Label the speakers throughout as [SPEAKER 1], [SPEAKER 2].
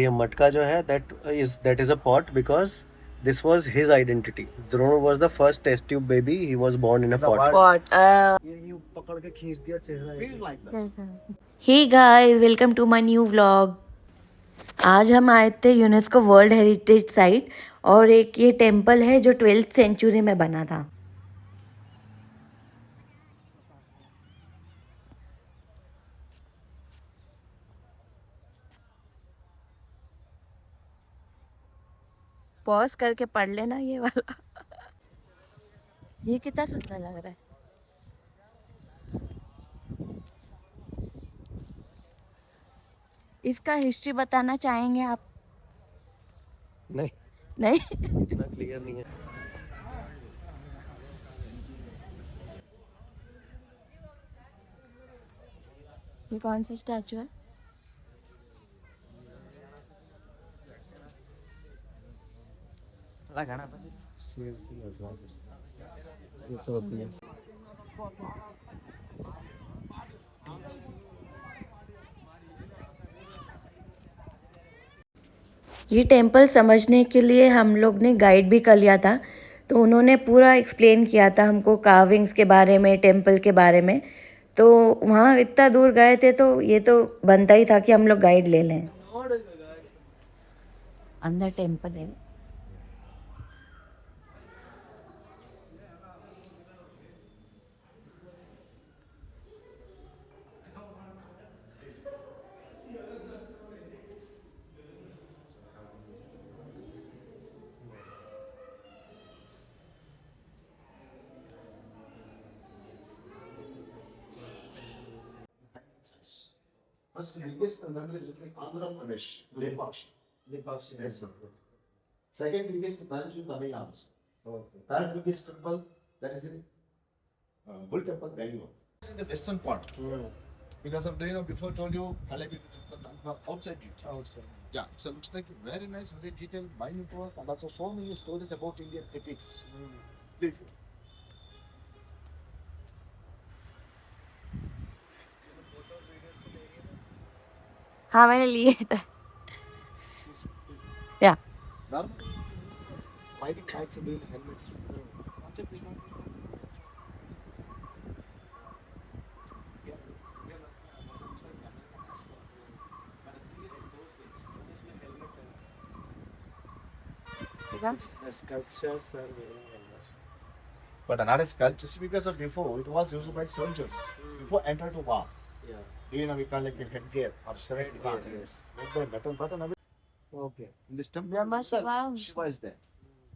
[SPEAKER 1] ये मटका जो है that is a pot because this was his identity. Drona was the first test tube baby. He was born in a pot.
[SPEAKER 2] Pot.
[SPEAKER 1] ये पकड़ के खींच दिया चेहरा
[SPEAKER 2] Hey guys, welcome to my new vlog. आज हम आए थे यूनेस्को वर्ल्ड हेरिटेज साइट और एक ये टेम्पल है जो 12th सेंचुरी में बना था। पॉज करके पढ़ लेना ये वाला। ये कितना सुंदर लग रहा है। इसका हिस्ट्री बताना चाहेंगे आप?
[SPEAKER 1] नहीं
[SPEAKER 2] नहीं।
[SPEAKER 1] इतना क्लियर नहीं है।
[SPEAKER 2] ये कौन सा स्टैचू है? ये टेम्पल समझने के लिए हम लोग ने गाइड भी कर लिया था, तो उन्होंने पूरा एक्सप्लेन किया था हमको कार्विंग्स के बारे में, टेम्पल के बारे में। तो वहाँ इतना दूर गए थे तो ये तो बनता ही था कि हम लोग गाइड ले लें। अंदर टेम्पल है।
[SPEAKER 3] First biggest temple is Andhra Pradesh, Lepakshi. Yes, sir. Second biggest branch is Tamil Nadu. Third biggest temple, that is in Bull Temple, Bangalore. It's in the western part. Because of before told you, Halabi temple outside it. Outside. Yeah, so looks like very nice, very detailed, minute work, and also so many stories about Indian epics. Please.
[SPEAKER 2] हाँ मैंने लिए थे। या
[SPEAKER 3] Fighting kites and doing helmets. Concept is not.
[SPEAKER 1] Sculptures are wearing helmets.
[SPEAKER 3] But another sculpture, because of before, it was used by soldiers before enter to war.
[SPEAKER 1] Yeah.
[SPEAKER 3] We call it headgear or service gear.
[SPEAKER 1] Yes.
[SPEAKER 3] Made by metal button.
[SPEAKER 1] Okay.
[SPEAKER 3] In this temple,
[SPEAKER 2] Brahma
[SPEAKER 3] sir,
[SPEAKER 2] Shiva.
[SPEAKER 3] Shiva is there.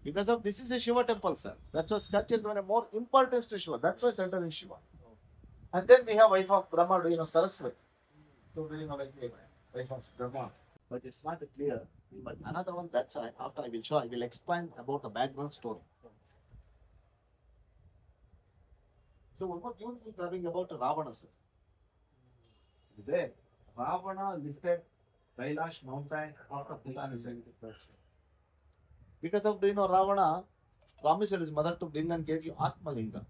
[SPEAKER 3] Because of this is a Shiva temple, sir. That's why sculpture given a more importance to Shiva. That's why center is Shiva. And then we have wife of Brahma, Saraswati. So like wife of Brahma. But it's not clear. But another one, that's why after I will show, I will explain about the background story. So one more beautiful carving about Ravana, sir. Is there? Ravana lifted Kailash mountain after Bhutan is because of Ravana promised his mother to bring and gave you Atmalinga.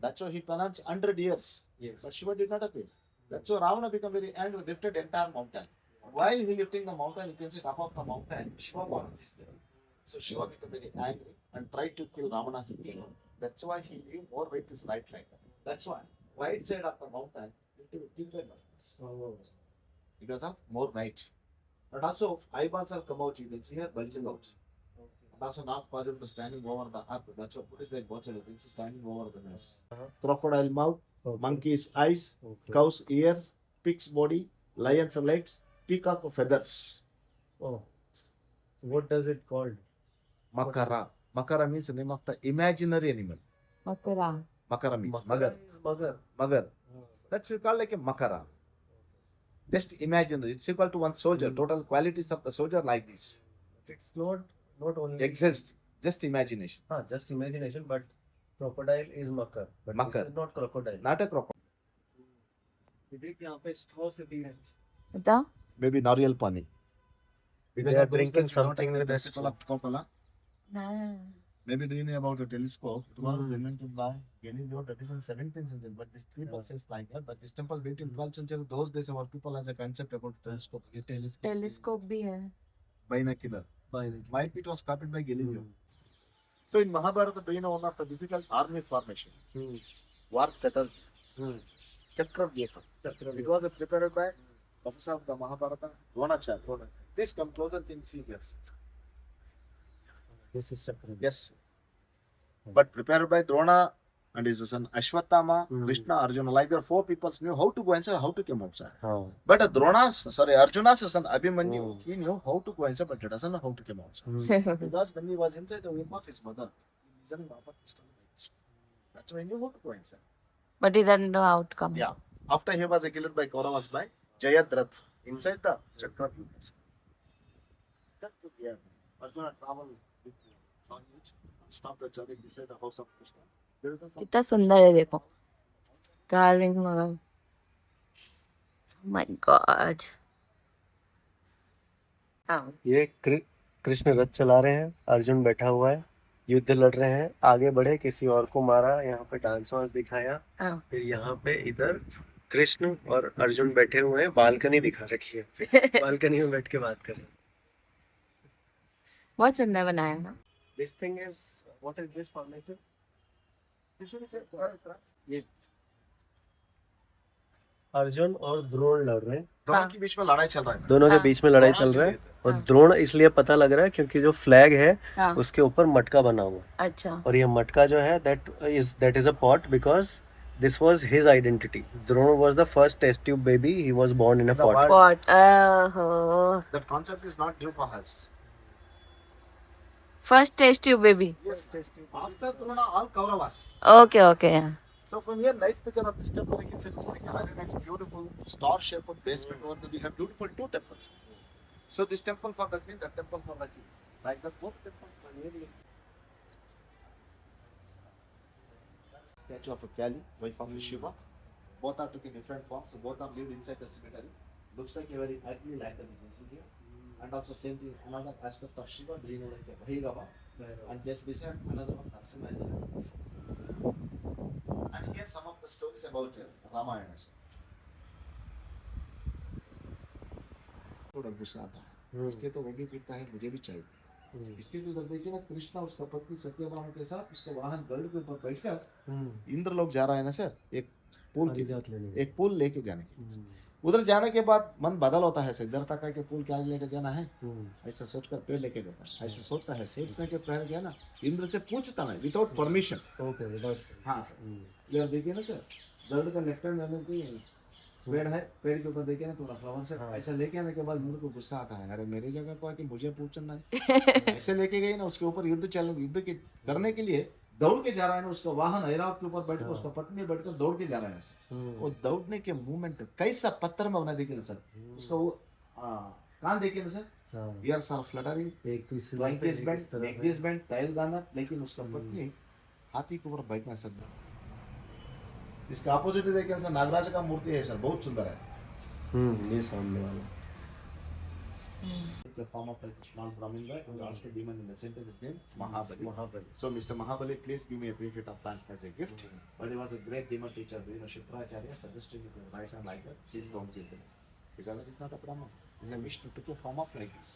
[SPEAKER 3] That's why he pronounced 100 years.
[SPEAKER 1] Yes.
[SPEAKER 3] But Shiva did not appear. That's why Ravana became very angry, lifted entire mountain. While he lifting the mountain, you can see top of the mountain, Shiva body is there. So Shiva became very angry and tried to kill Ravana's ego. That's why he gave more weight to his right leg. That's why right side of the mountain, because of more weight. And also eyeballs are come out, you can see here bulging out. And also not possible to standing over the earth. That's why Buddhist like watching it, it's standing over the nose. Crocodile mouth, monkey's eyes, cow's ears, pig's body, lion's legs, peacock feathers.
[SPEAKER 1] Oh. What does it called?
[SPEAKER 3] Makara. Makara means the name of the imaginary animal.
[SPEAKER 2] मकरा।
[SPEAKER 3] Makara means magar.
[SPEAKER 1] Magar.
[SPEAKER 3] Magar. That's called like a makara. Just imagine it's equal to one soldier. Total qualities of the soldier like this.
[SPEAKER 1] It's not only
[SPEAKER 3] Exist. Just imagination.
[SPEAKER 1] just imagination, but crocodile is makar. But
[SPEAKER 3] Makar.
[SPEAKER 1] this is not crocodile.
[SPEAKER 3] Not a crocodile.
[SPEAKER 1] देख यहाँ पे straw से भी है.
[SPEAKER 2] बताओ।
[SPEAKER 3] Maybe Nariyal Pani.
[SPEAKER 1] They are drinking something with a straw.
[SPEAKER 2] ना।
[SPEAKER 3] Maybe do you know about the telescope? It was invented by Galileo, that is in 17th century. But this people says like that. But this temple built in 12th century. Those days our people has a concept about telescope.
[SPEAKER 2] Telescope भी है।
[SPEAKER 3] binocular.
[SPEAKER 1] Binocular.
[SPEAKER 3] Might be it was copied by Galileo.
[SPEAKER 1] Hmm.
[SPEAKER 3] So in Mahabharata, do you know one of the difficult army formation?
[SPEAKER 1] Hmm.
[SPEAKER 3] War strategy.
[SPEAKER 1] Hmm.
[SPEAKER 3] Chakravyuha. It was prepared by Professor of the Mahabharata, Dronacharya. Please come closer, can see this.
[SPEAKER 1] This is Chakravyuha.
[SPEAKER 3] Yes. But prepared by Drona and his son Ashwatthama,
[SPEAKER 1] Hmm.
[SPEAKER 3] Krishna, Arjuna. Like there, 4 people knew how to go inside, how to come outside.
[SPEAKER 1] हाँ.
[SPEAKER 3] But Arjuna's son Abhimanyu,
[SPEAKER 1] Hmm.
[SPEAKER 3] he knew how to go inside, but he doesn't know how to come outside.
[SPEAKER 1] Hmm.
[SPEAKER 3] Because when he was inside the womb of his mother, he doesn't know what to do. That's why he knew how to go inside.
[SPEAKER 2] But he doesn't know how to come.
[SPEAKER 3] Yeah. After he was killed by Kauravas by Jayadratha inside the Chakravyuha. That's the fear. Arjuna traveled with Sangich and stopped the journey beside the house of Krishna. There is a
[SPEAKER 2] कितना सुंदर है देखो carving वगैरह my God हाँ
[SPEAKER 1] ये कृष्ण रथ चला रहे हैं, अर्जुन बैठा हुआ है, युद्ध लड़ रहे हैं, आगे बढ़े, किसी और को मारा, यहाँ पे डांस वांस दिखाया,
[SPEAKER 2] हाँ
[SPEAKER 1] फिर यहाँ पे इधर कृष्ण और अर्जुन बैठे हुए हैं, बालकनी दिखा रखी है, फिर बालकनी में बैठ के बात कर रहे हैं.
[SPEAKER 2] बहुत सुंदर बनाया है ना
[SPEAKER 1] This thing is, what is this formation?
[SPEAKER 3] This one is a
[SPEAKER 1] ये अर्जुन और द्रोण लड़ रहे हैं,
[SPEAKER 3] दोनों के बीच में लड़ाई चल रहा है.
[SPEAKER 1] दोनों के
[SPEAKER 2] हाँ.
[SPEAKER 1] बीच में लड़ाई चल रहा है, और
[SPEAKER 2] हाँ.
[SPEAKER 1] द्रोण इसलिए पता लग रहा है क्योंकि जो फ्लैग है
[SPEAKER 2] हाँ
[SPEAKER 1] उसके ऊपर मटका बना हुआ है,
[SPEAKER 2] अच्छा
[SPEAKER 1] और ये मटका जो है that is a pot because this was his identity. Drona was the first test tube baby. He was born in a
[SPEAKER 3] The
[SPEAKER 1] pot.
[SPEAKER 3] word-
[SPEAKER 2] pot ओहो
[SPEAKER 3] That concept is not new for us.
[SPEAKER 2] First test tube baby
[SPEAKER 3] Yes, after Drona, all Kauravas.
[SPEAKER 2] Okay okay
[SPEAKER 3] So from here, nice picture of this temple. You can see like a very nice, beautiful star-shaped basement. Over there, we have beautiful 2 temples. So this temple for the queen, that temple for the king. Like the 4th temple for really. Statue of a Kali, wife of Shiva. Both are taking different forms. Both are lived inside the cemetery. Looks like a very ugly lantern you can see here. And also same thing, another aspect of Shiva, do you know like a Bhairava? And just beside another one, Narasimha is there. And here some of the stories about Ramayana. थोड़ा गुस्सा आता है, इसलिए तो वो भी पीटता है, मुझे भी चाहिए. इसलिए तो देखिए ना, कृष्णा उसका पत्नी सत्यभामा के साथ उसका वाहन गरुड़ के ऊपर बैठकर इंद्र लोग जा रहा है ना सर, एक पुल लेके जाने के लिए. उधर जाने के बाद मन बदल होता है, इधर तक है कि पुल क्या लेके जाना है, ऐसा सोचकर पेड़ लेके जाता है, ऐसा सोचता है, सोचने के पहले गया ना, इंद्र से पूछता है विदाउट परमिशन. हाँ सर, इधर देखिए ना सर, गरुड़ का लेफ्ट हैंड में कोई पेड़ है, पेड़ के ऊपर देखिए ना थोड़ा फ्लावर से ऐसा लेके आने के बाद मुझे को गुस्सा आता है, अरे मेरी जगह पर कि मुझे पूछना है. ऐसे लेके गई ना, उसके ऊपर युद्ध के करने के लिए दौड़ के जा रहा है ना, उसका वाहन ऐरावत के ऊपर बैठकर उसका पत्नी बैठकर दौड़ के जा रहा है सर. वो दौड़ने के मूवमेंट कैसा पत्थर में बना देखिए ना सर, उसका वो कान देखिए ना सर, ईयर्स आर फ्लटरिंग,
[SPEAKER 1] एक तो इसी
[SPEAKER 3] नेक इज बेंट, टाइल गाना, लेकिन उसका पत्नी हाथी के ऊपर बैठना सर. इसका अपोजिट देखिए सर, नागराज का मूर्ति है सर, बहुत सुंदर है.
[SPEAKER 1] ये सामने वाला
[SPEAKER 3] The form of a small Brahmin guy who asked a demon in the center of his name, Mahabali. So Mr. Mahabali, please give me a 3 feet of land as a gift. But he was a great demon teacher, you know, Shipracharya suggested with his right hand like that, please don't give him. Because he's not a Brahman, he's a Vishnu, took a form of like this.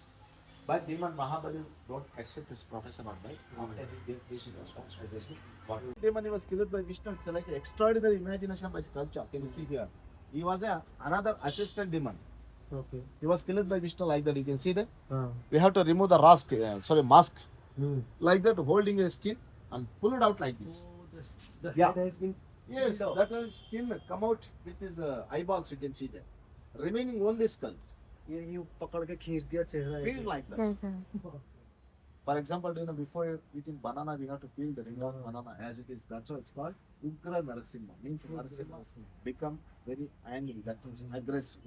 [SPEAKER 3] But demon Mahabali don't accept his professor advice. After he gave 3 feet of land as a gift. What demon he was killed by Vishnu, it's like an extraordinary imagination by sculpture. Can you see here? He was another assistant demon.
[SPEAKER 1] Okay.
[SPEAKER 3] He was killed by Vishnu like that. You can see that. We have to remove the mask, like that, holding a skin and pull it out like this.
[SPEAKER 1] The
[SPEAKER 3] Yeah.
[SPEAKER 1] head has been
[SPEAKER 3] Yes, that is skin come out with his eyeballs. You can see that. Remaining only skull.
[SPEAKER 1] ये यूं पकड़ के खींच दिया चेहरा
[SPEAKER 3] Peel like that. For example, you know, before eating banana, we have to peel the ring of banana as it is. That's why it's called Ugra Narasimha. Means Narasimha become very angry. That means aggressive.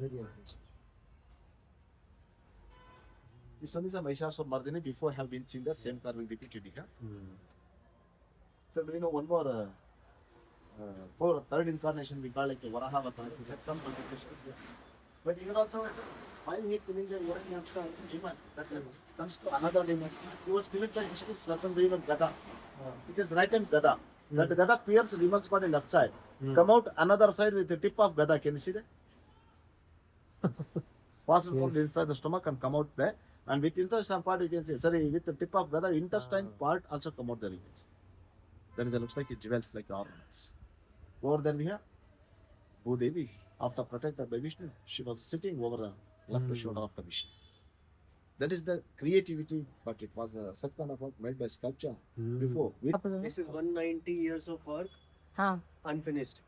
[SPEAKER 3] This one is a Mahishasura Mardini. Before have been seen the same carving repeated here. So do you know one more for third incarnation we call it Varaha Avatar. Some multiplication. But even also while he killing the demon, that comes to another demon. He was killed by Vishnu's weapon demon Gada. It is right hand Gada. That Gada pierces demon's body left side. Come out another side with the tip of Gada. Can you see that? Pass it from inside the stomach and come out there. And with intestine part, you can see, sorry, with the tip of the intestine part also come out the regions. That is, it looks like it jewels like ornaments. Over there we have Bhudevi. After protected by Vishnu, she was sitting over the left shoulder of the Vishnu. That is the creativity, but it was such kind of work made by sculpture before.
[SPEAKER 1] This is 190 years of work,
[SPEAKER 2] हाँ
[SPEAKER 1] unfinished.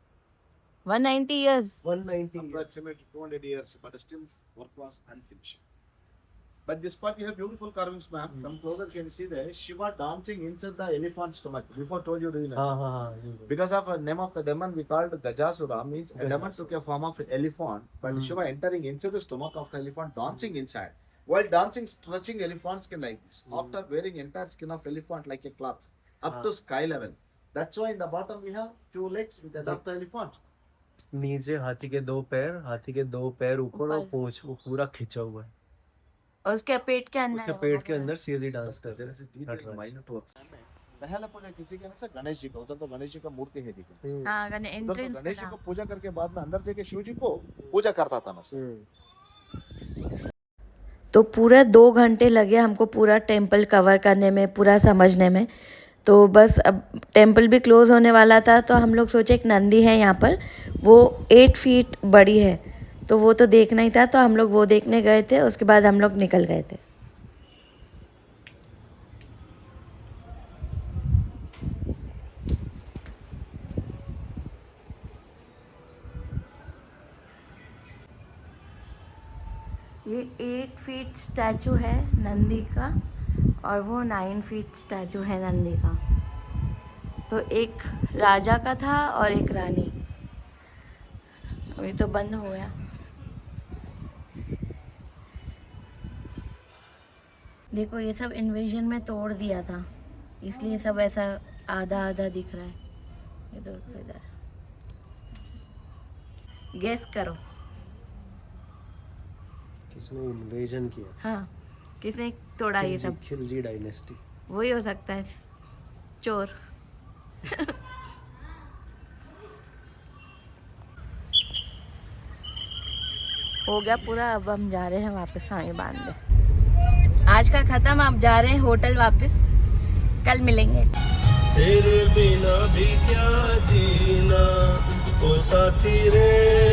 [SPEAKER 2] 190 years
[SPEAKER 1] 190 years.
[SPEAKER 3] Approximately 200 years, but still work was unfinished. But this part you have beautiful carvings, ma'am. Come closer, can you see there? Shiva dancing inside the elephant's stomach. Before told you doing that. Because of the name of the demon, we called Gajasura, means a demon took a form of an elephant, but Shiva entering inside the stomach of the elephant, dancing inside. While dancing, stretching elephant skin like this. After wearing entire skin of elephant like a cloth, up to sky level. That's why in the bottom we have two legs with the head of the elephant.
[SPEAKER 1] नीचे हाथी के दो पैर ऊपर और पूंछ वो पूरा खिंचा हुआ है.
[SPEAKER 2] उसके पेट के अंदर
[SPEAKER 1] उसके पेट के अंदर सीधी डांस कर
[SPEAKER 3] There
[SPEAKER 1] रहे
[SPEAKER 3] is a detail
[SPEAKER 1] Nataraj.
[SPEAKER 3] minute works. पहला पूजा किसी के ना गणेश जी का, उधर तो गणेश जी का मूर्ति है देखो.
[SPEAKER 1] हैं.
[SPEAKER 2] हाँ
[SPEAKER 3] उधर तो
[SPEAKER 2] एंट्रेंस
[SPEAKER 3] गणेश जी को पूजा करके बाद में अंदर जाके शिव जी को पूजा करता था मैं.
[SPEAKER 2] तो पूरा 2 घंटे लगे हमको पूरा टेम्पल कवर करने में, पूरा समझने में. तो बस अब टेम्पल भी क्लोज़ होने वाला था, तो हम लोग सोचे एक नंदी है यहाँ पर, वो 8 फीट बड़ी है, तो वो तो देखना ही था, तो हम लोग वो देखने गए थे. उसके बाद हम लोग निकल गए थे. ये 8 फीट स्टैचू है नंदी का, और वो 9 फीट स्टैचू है नंदी का. तो एक राजा का था और एक रानी. अभी तो बंद हो गया. देखो ये सब इन्वेजन में तोड़ दिया था, इसलिए सब ऐसा आधा आधा दिख रहा है. ये देखो इधर, गेस करो.
[SPEAKER 1] किसने इन्वेजन किया?
[SPEAKER 2] हाँ किसने तोड़ा ये सब?
[SPEAKER 1] खिलजी डायनेस्टी.
[SPEAKER 2] वही हो सकता है, चोर. हो गया पूरा. अब हम जा रहे हैं वापस साई बांधने. आज का खत्म, आप जा रहे हैं होटल वापस. कल मिलेंगे.
[SPEAKER 1] तेरे बिना भी क्या जीना ओ साथी रे.